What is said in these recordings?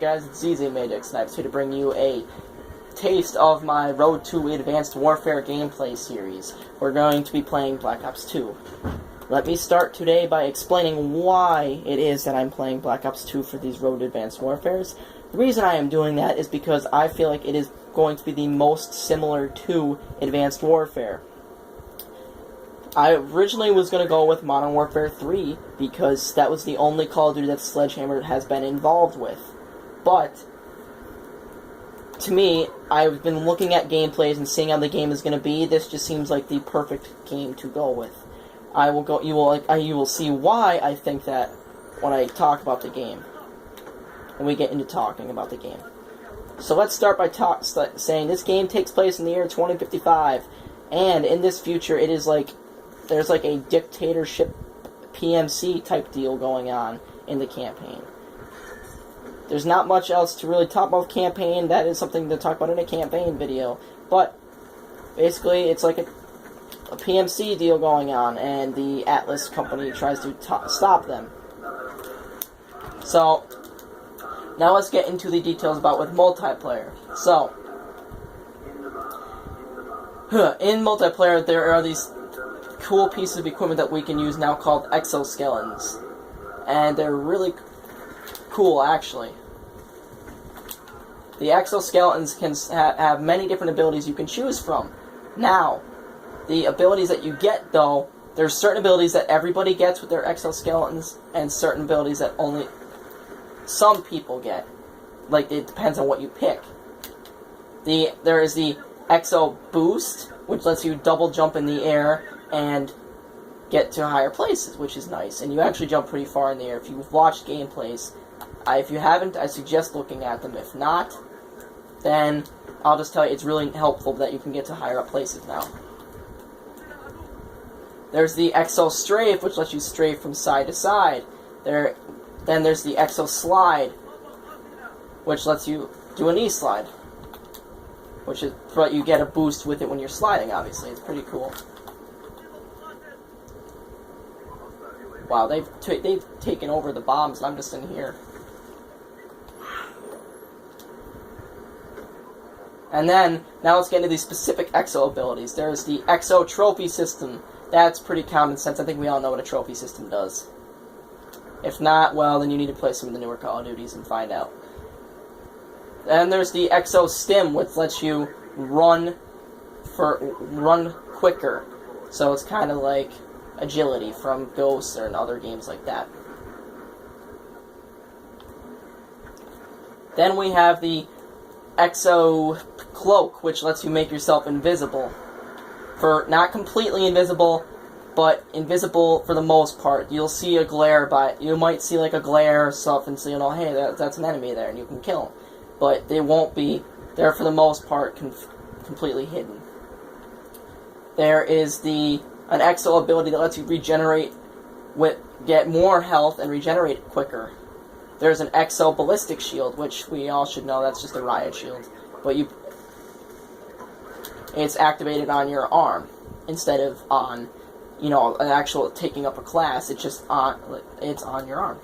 Guys, it's ZZ Magic Snipes here to bring you a taste of my Road to Advanced Warfare gameplay series. We're going to be playing Black Ops 2. Let me start today by explaining why it is that I'm playing Black Ops 2 for these Road to Advanced Warfares. The reason I am doing that is because I feel like it is going to be the most similar to Advanced Warfare. I originally was going to go with Modern Warfare 3 because that was the only Call of Duty that Sledgehammer has been involved with. But, to me, I've been looking at gameplays and seeing how the game is going to be. This just seems like the perfect game to go with. You will see why I think that when I talk about the game. When we get into talking about the game. So let's start by saying this game takes place in the year 2055. And in this future, it is like there's like a dictatorship PMC type deal going on in the campaign. There's not much else to really talk about the campaign. That is something to talk about in a campaign video. But basically, it's like a PMC deal going on, and the Atlas company tries to stop them. So, now let's get into the details about with multiplayer. So, in multiplayer, there are these cool pieces of equipment that we can use now called exoskeletons. And they're really cool, actually. The exoskeletons can have many different abilities you can choose from. Now, the abilities that you get, though, there's certain abilities that everybody gets with their exoskeletons, and certain abilities that only some people get. Like, it depends on what you pick. There is the Exo Boost, which lets you double jump in the air and get to higher places, which is nice. And you actually jump pretty far in the air. If you've watched gameplays, if you haven't, I suggest looking at them. If not, then I'll just tell you it's really helpful that you can get to higher up places now. There's the Exo Strafe, which lets you strafe from side to side. Then there's the Exo Slide, which lets you do a knee slide. But you get a boost with it when you're sliding, obviously. It's pretty cool. Wow, they've taken over the bombs, and I'm just in here. And then, now let's get into these specific Exo abilities. There's the Exo Trophy System. That's pretty common sense. I think we all know what a trophy system does. If not, well, then you need to play some of the newer Call of Duties and find out. Then there's the Exo Stim, which lets you run quicker. So it's kind of like agility from Ghosts or in other games like that. Then we have the Exo Cloak, which lets you make yourself invisible. For not completely invisible, but invisible for the most part. You'll see a glare, you might see like a glare or something, so you know, hey, that's an enemy there, and you can kill them. But they won't be there for the most part, completely hidden. There is an Exo ability that lets you regenerate, get more health and regenerate quicker. There's an Exo Ballistic Shield, which we all should know that's just a riot shield, but it's activated on your arm instead of on, an actual taking up a class. It's just it's on your arm.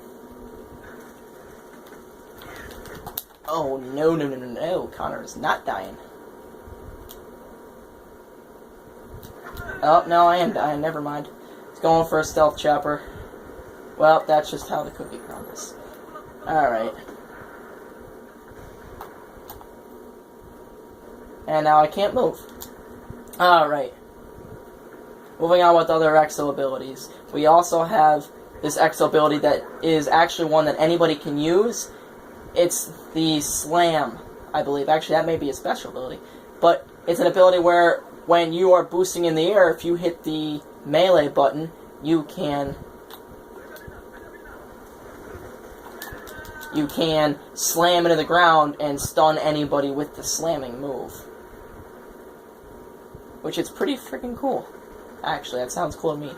Oh, no, Connor is not dying. Oh, no, I am dying, never mind. He's going for a stealth chopper. Well, that's just how the cookie crumbles. Alright. And now I can't move. Alright. Moving on with other Exo abilities. We also have this Exo ability that is actually one that anybody can use. It's the Slam, I believe. Actually, that may be a special ability. But it's an ability where when you are boosting in the air, if you hit the melee button, you can slam into the ground and stun anybody with the slamming move. Which is pretty freaking cool. Actually, that sounds cool to me.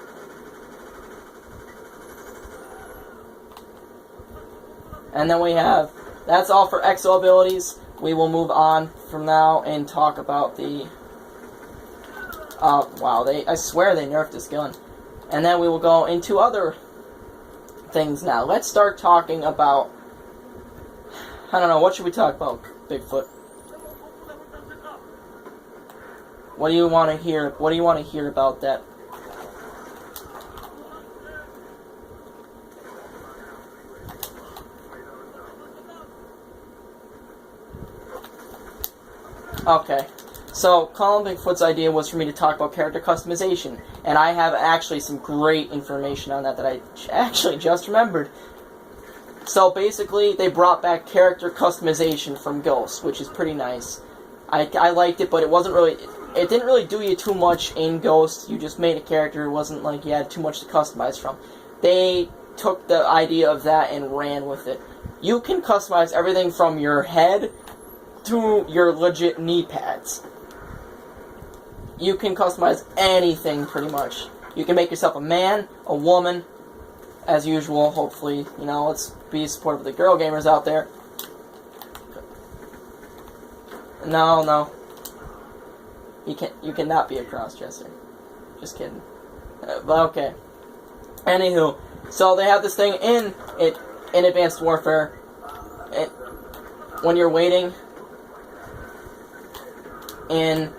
And then we have, that's all for Exo abilities. We will move on from now and talk about the, wow, I swear they nerfed this gun. And then we will go into other things now. Let's start talking about I don't know, what should we talk about, Bigfoot? What do you want to hear? What do you want to hear about that? Okay, so Colin Bigfoot's idea was for me to talk about character customization, and I have actually some great information on that I actually just remembered. So basically, they brought back character customization from Ghost, which is pretty nice. I liked it, but it didn't really do you too much in Ghost. You just made a character, it wasn't like you had too much to customize from. They took the idea of that and ran with it. You can customize everything from your head to your legit knee pads. You can customize anything, pretty much. You can make yourself a man, a woman, as usual, hopefully. You know, let's be supportive of the girl gamers out there. No. You cannot be a cross-dresser. Just kidding. But okay. Anywho, so they have this thing in Advanced Warfare. When you're waiting in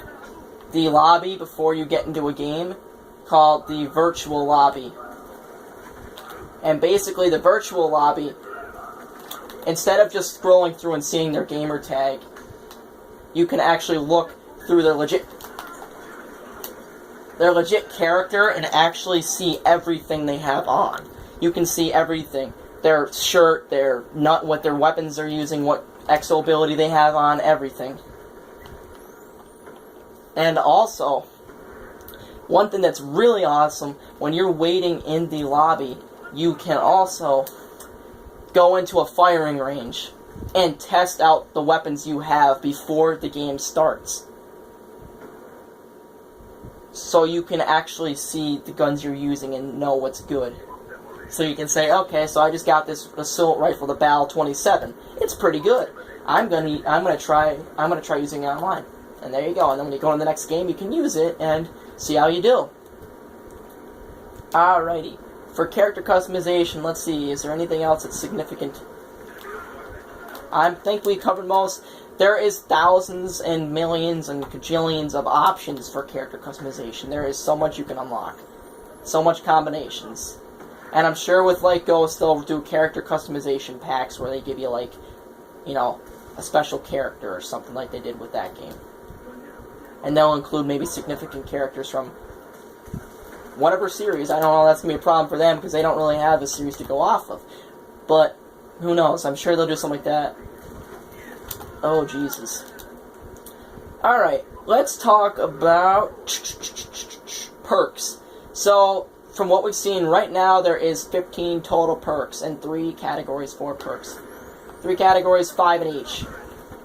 the lobby before you get into a game, called the virtual lobby. And basically the virtual lobby, instead of just scrolling through and seeing their gamer tag, you can actually look through their legit character and actually see everything they have on. You can see everything. Their shirt, what their weapons they're using, what exo ability they have on, everything. And also, one thing that's really awesome, when you're waiting in the lobby, you can also go into a firing range and test out the weapons you have before the game starts. So you can actually see the guns you're using and know what's good. So you can say, okay, so I just got this assault rifle, the BAL 27. It's pretty good. I'm gonna try using it online. And there you go. And then when you go in the next game, you can use it and see how you do. Alrighty. For character customization, let's see. Is there anything else that's significant? I think we covered most. There is thousands and millions and cajillions of options for character customization. There is so much you can unlock. So much combinations. And I'm sure with like Ghost, they'll do character customization packs where they give you like, you know, a special character or something like they did with that game. And they'll include maybe significant characters from whatever series. I don't know, that's going to be a problem for them because they don't really have a series to go off of. But who knows? I'm sure they'll do something like that. Oh, Jesus. Alright, let's talk about perks. So, from what we've seen right now, there is 15 total perks and 3 categories for perks. 3 categories, 5 in each.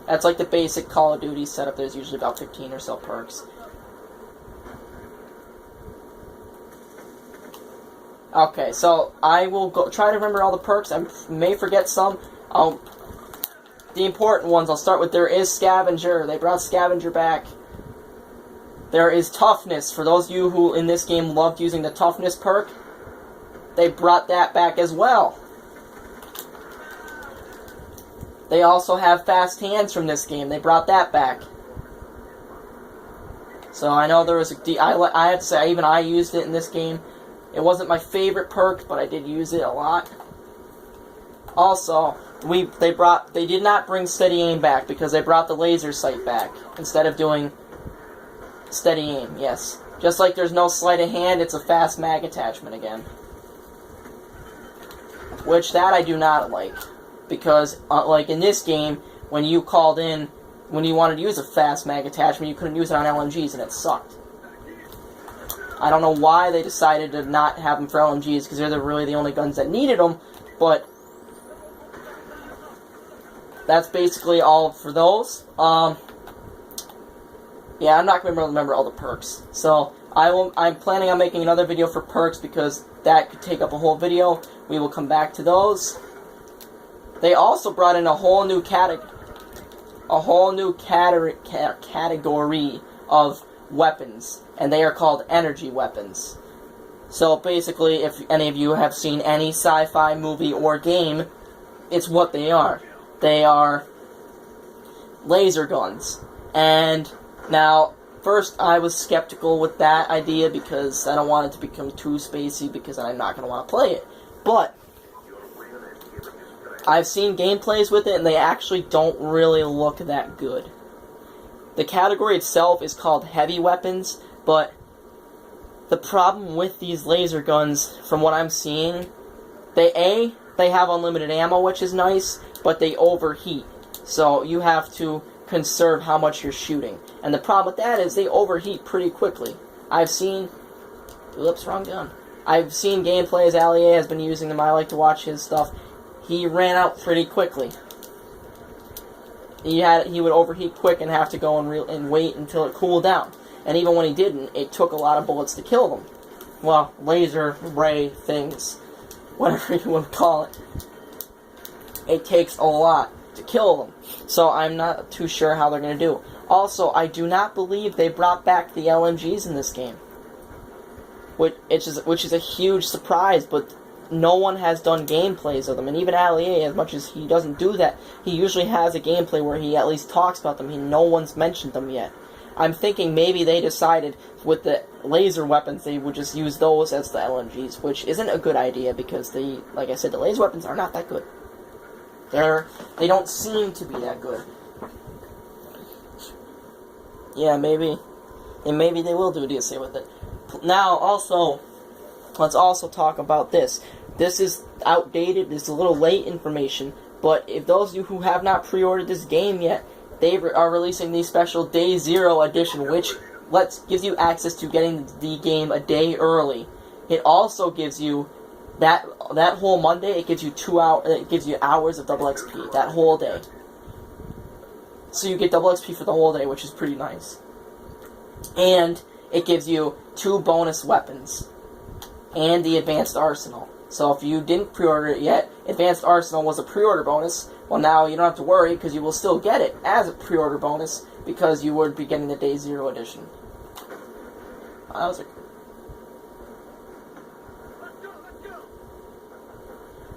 That's like the basic Call of Duty setup. There's usually about 15 or so perks. Okay, so I will try to remember all the perks. I may forget some. The important ones, I'll start with, there is Scavenger. They brought Scavenger back. There is Toughness. For those of you who in this game loved using the Toughness perk, they brought that back as well. They also have Fast Hands from this game. They brought that back. So I know there was I have to say, even I used it in this game. It wasn't my favorite perk, but I did use it a lot. Also, they did not bring Steady Aim back because they brought the laser sight back instead of doing Steady Aim. Yes, just like there's no sleight of hand, it's a fast mag attachment again. Which that I do not like. Because, like in this game, when you called in, when you wanted to use a fast mag attachment, you couldn't use it on LMGs, and it sucked. I don't know why they decided to not have them for LMGs, because they're really the only guns that needed them, but that's basically all for those. Yeah, I'm not going to remember all the perks. So, I'm planning on making another video for perks, because that could take up a whole video. We will come back to those. They also brought in a whole new category of weapons, and they are called energy weapons. So basically, if any of you have seen any sci-fi movie or game, it's what they are. They are laser guns. And now, first I was skeptical with that idea because I don't want it to become too spacey because I'm not going to want to play it. But I've seen gameplays with it and they actually don't really look that good. The category itself is called heavy weapons, but the problem with these laser guns, from what I'm seeing, they have unlimited ammo, which is nice, but they overheat. So you have to conserve how much you're shooting. And the problem with that is they overheat pretty quickly. I've seen... Oops, wrong gun. I've seen gameplays, Allier has been using them, I like to watch his stuff. He ran out pretty quickly. He would overheat quick and have to go and wait until it cooled down. And even when he didn't, it took a lot of bullets to kill them. Well, laser ray things, whatever you want to call it. It takes a lot to kill them. So I'm not too sure how they're going to do. Also, I do not believe they brought back the LMGs in this game. Which is a huge surprise, but no one has done gameplays of them, and even Allier, as much as he doesn't do that, he usually has a gameplay where he at least talks about them. No one's mentioned them yet. I'm thinking maybe they decided with the laser weapons they would just use those as the LMGs, which isn't a good idea because like I said, the laser weapons are not that good. They don't seem to be that good. Yeah, maybe they will do a DSA with it. Now, also, let's also talk about this. This is outdated, this is a little late information, but if those of you who have not pre-ordered this game yet, they are releasing the special Day Zero edition, which gives you access to getting the game a day early. It also gives you that whole Monday. It gives you hours of double XP that whole day. So you get double XP for the whole day, which is pretty nice. And it gives you 2 bonus weapons and the Advanced Arsenal. So if you didn't pre-order it yet, Advanced Arsenal was a pre-order bonus. Well, now you don't have to worry because you will still get it as a pre-order bonus because you would be getting the Day Zero edition. Let's go.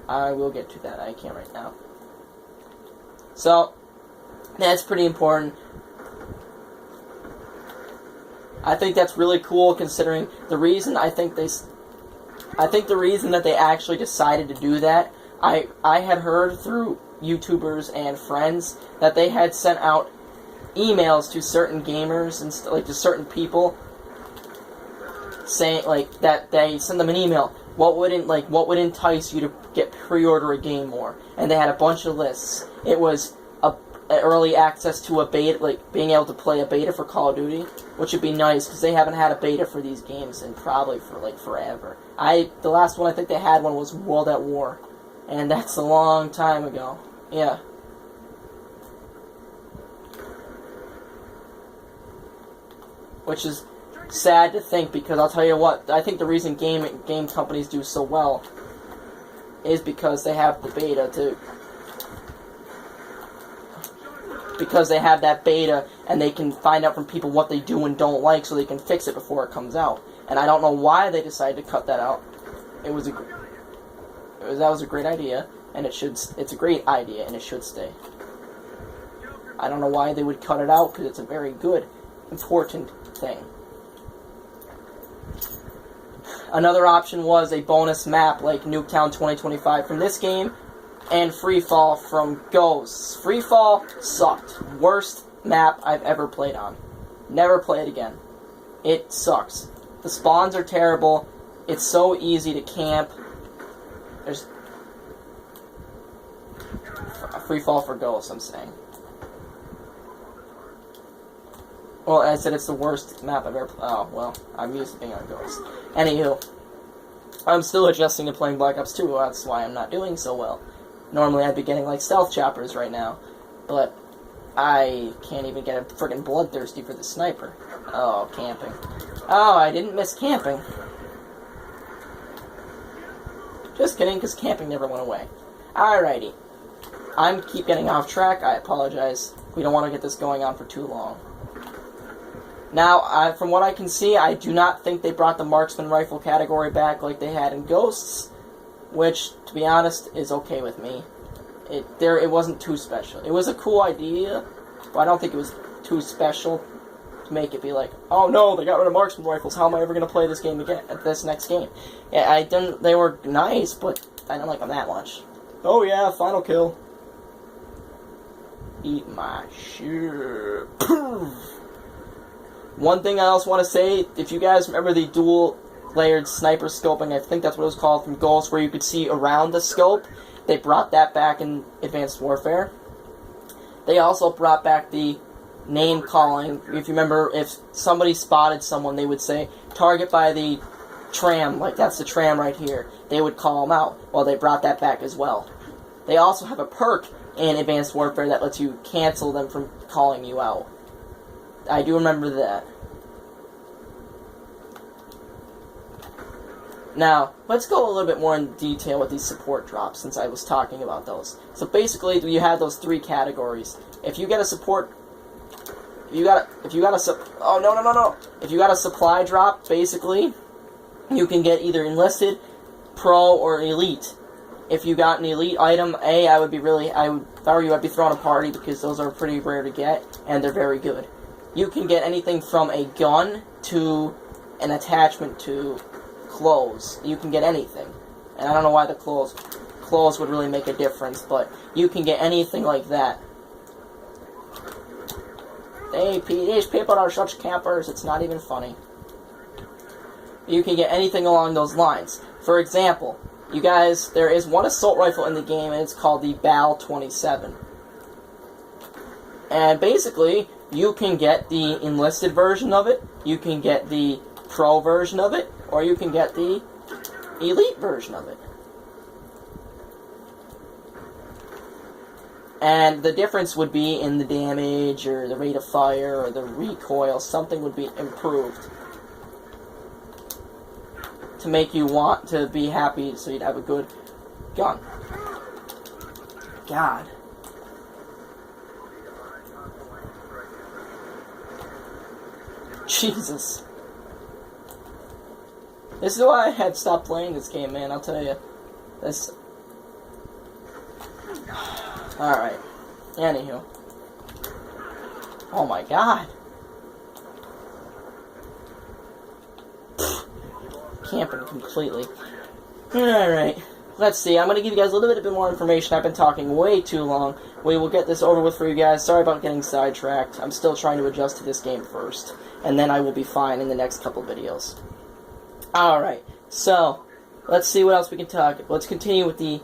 I will get to that. I can't right now. So that's pretty important. I think that's really cool considering the reason the reason that they actually decided to do that, I had heard through YouTubers and friends that they had sent out emails to certain gamers and to certain people saying that they send them an email. What would entice you to pre-order a game more? And they had a bunch of lists. It was early access to a beta, being able to play a beta for Call of Duty, which would be nice because they haven't had a beta for these games in probably for forever. The last one I think they had one was World at War, and that's a long time ago. Yeah. Which is sad to think because I'll tell you what, I think the reason game companies do so well is because they have the beta because they have that beta and they can find out from people what they do and don't like so they can fix it before it comes out. And I don't know why they decided to cut that out. That was a great idea, and it's a great idea and it should stay. I don't know why they would cut it out because it's a very good, important thing. Another option was a bonus map like Nuketown 2025 from this game, and Freefall from Ghosts. Freefall sucked. Worst map I've ever played on. Never play it again. It sucks. The spawns are terrible. It's so easy to camp. There's Freefall for Ghosts, I'm saying. Well, I said it's the worst map I've ever played. Oh, well, I'm used to being on Ghosts. Anywho, I'm still adjusting to playing Black Ops 2. That's why I'm not doing so well. Normally I'd be getting stealth choppers right now, but I can't even get a friggin' bloodthirsty for the sniper. Oh, camping. Oh, I didn't miss camping. Just kidding, because camping never went away. Alrighty. I keep getting off track. I apologize. We don't want to get this going on for too long. Now, from what I can see, I do not think they brought the marksman rifle category back like they had in Ghosts, which, to be honest, is okay with me. It wasn't too special. It was a cool idea, but I don't think it was too special to make it be like, oh no, they got rid of marksman rifles. How am I ever going to play this game again? At this next game? Yeah, I didn't. They were nice, but I didn't like them that much. Oh yeah, final kill. Eat my shit. One thing I also want to say, if you guys remember the dual-layered sniper scoping, I think that's what it was called from Ghost, where you could see around the scope. They brought that back in Advanced Warfare. They also brought back the name calling. If you remember, if somebody spotted someone, they would say, target by the tram, like that's the tram right here. They would call them out. Well, they brought that back as well. They also have a perk in Advanced Warfare that lets you cancel them from calling you out. I do remember that. Now, let's go a little bit more in detail with these support drops, since I was talking about those. So basically, you have those three categories. If you get a support, if you got a supply drop, basically, you can get either enlisted, pro, or elite. If you got an elite item, if I were you, I'd be throwing a party, because those are pretty rare to get, and they're very good. You can get anything from a gun to an attachment to clothes. You can get anything. And I don't know why the clothes would really make a difference, but you can get anything like that. These people are such campers, it's not even funny. You can get anything along those lines. For example, you guys, there is one assault rifle in the game, and it's called the BAL-27. And basically, you can get the enlisted version of it, you can get the pro version of it, or you can get the elite version of it. And the difference would be in the damage, or the rate of fire, or the recoil. Something would be improved to make you want to be happy, so you'd have a good gun. God. Jesus. This is why I had stopped playing this game, man, I'll tell you. This... Alright. Anywho. Oh my god. Camping completely. Alright. Let's see. I'm going to give you guys a little bit more information. I've been talking way too long. We will get this over with for you guys. Sorry about getting sidetracked. I'm still trying to adjust to this game first. And then I will be fine in the next couple videos. Alright. So, let's see what else we can talk. Let's continue with the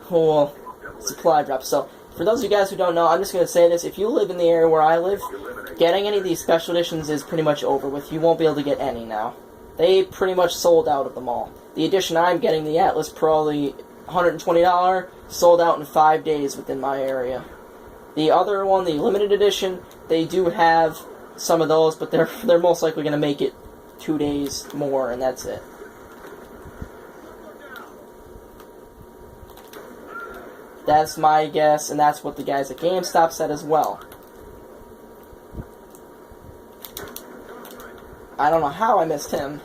whole supply drop. So, for those of you guys who don't know, I'm just going to say this. If you live in the area where I live, getting any of these special editions is pretty much over with. You won't be able to get any now. They pretty much sold out of them all. The edition I'm getting, the Atlas Pro, the $120, sold out in 5 days within my area. The other one, the limited edition, they do have some of those, but they're most likely going to make it 2 days more, and that's it. That's my guess, and that's what the guys at GameStop said as well. I don't know how I missed him.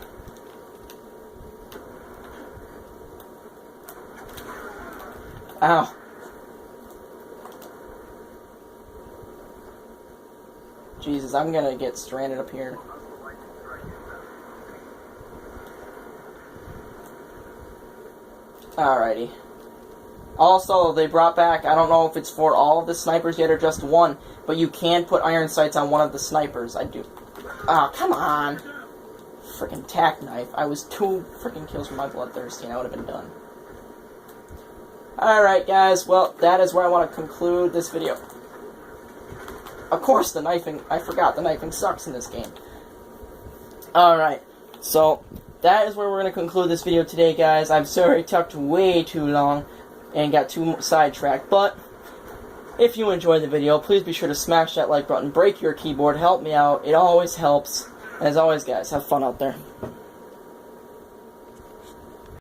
Ow. Jesus, I'm gonna get stranded up here. Alrighty. Also, they brought back, I don't know if it's for all of the snipers yet or just one, but you can put iron sights on one of the snipers. I do. Oh, come on. Freaking tack knife. I was 2 freaking kills from my bloodthirsty and I would have been done. Alright, guys. Well, that is where I want to conclude this video. Of course, the knifing. I forgot the knifing sucks in this game. Alright. So, that is where we're going to conclude this video today, guys. I'm sorry it took way too long and got too sidetracked, but if you enjoyed the video, please be sure to smash that like button, break your keyboard, help me out. It always helps. And as always, guys, have fun out there.